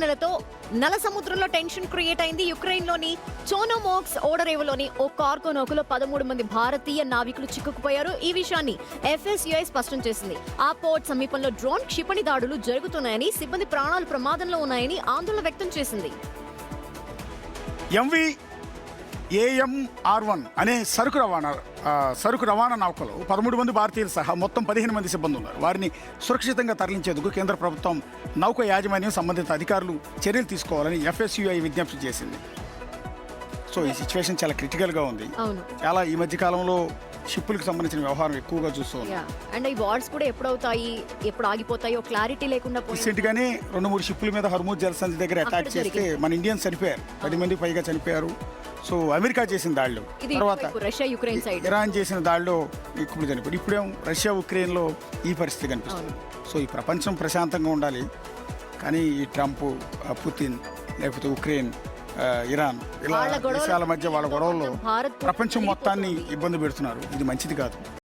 నెలతో నల సముద్రంలో tension create అయింది. యుక్రెయిన్లోని చోనోమోక్స్ ఓడరేవులోని ఓ cargo నౌకలో 13 మంది భారతీయ నావికులు చిక్కుకుపోయారు. ఈ విషయాన్ని FSUI స్పష్టం చేసింది. ఆ పోర్ట్ సమీపంలో డ్రోన్ క్షిపణి దాడులు జరుగుతున్నాయని, సిబ్బంది ప్రాణాలు ప్రమాదంలో ఉన్నాయని ఆందోళన వ్యక్తం చేసింది. AMR-1 అనే సరుకు రవాణా నౌకలో 13 మంది భారతీయులు సహా మొత్తం 15 మంది సిబ్బంది ఉన్నారు. వారిని సురక్షితంగా తరలించేందుకు కేంద్ర ప్రభుత్వం నౌక యాజమాన్యం సంబంధిత అధికారులు చర్యలు తీసుకోవాలని FSUI విజ్ఞప్తి చేసింది. సో ఈ సిచ్యువేషన్ చాలా క్రిటికల్గా ఉంది. చాలా ఈ మధ్య కాలంలో షిప్పులకు సంబంధించిన వ్యవహారం ఎక్కువగా చూస్తుంది. అండ్ ఈ వార్స్ కూడా ఎప్పుడు ఆగిపోతాయో క్లారిటీ లేకుండా రీసెంట్గానే 2-3 షిప్పుల మీద హర్మూజ్ జలసంధి దగ్గర అటాక్ చేస్తే మన ఇండియన్స్ చనిపోయారు, 10 మంది పైగా చనిపోయారు. సో అమెరికా చేసిన దాడిలో, తర్వాత రష్యా యుక్రెయిన్ సైడ్ ఇరాన్ చేసిన దాడిలో ఇప్పుడు చనిపోయారు. ఇప్పుడేం రష్యా ఉక్రెయిన్లో ఈ పరిస్థితి కనిపిస్తుంది. సో ఈ ప్రపంచం ప్రశాంతంగా ఉండాలి, కానీ ఈ ట్రంప్, పుతిన్, లేకపోతే ఉక్రెయిన్, ఇరాన్ ఇలా దేశాల మధ్య వాళ్ళ గొడవల్లో ప్రపంచం మొత్తాన్ని ఇబ్బంది పెడుతున్నారు. ఇది మంచిది కాదు.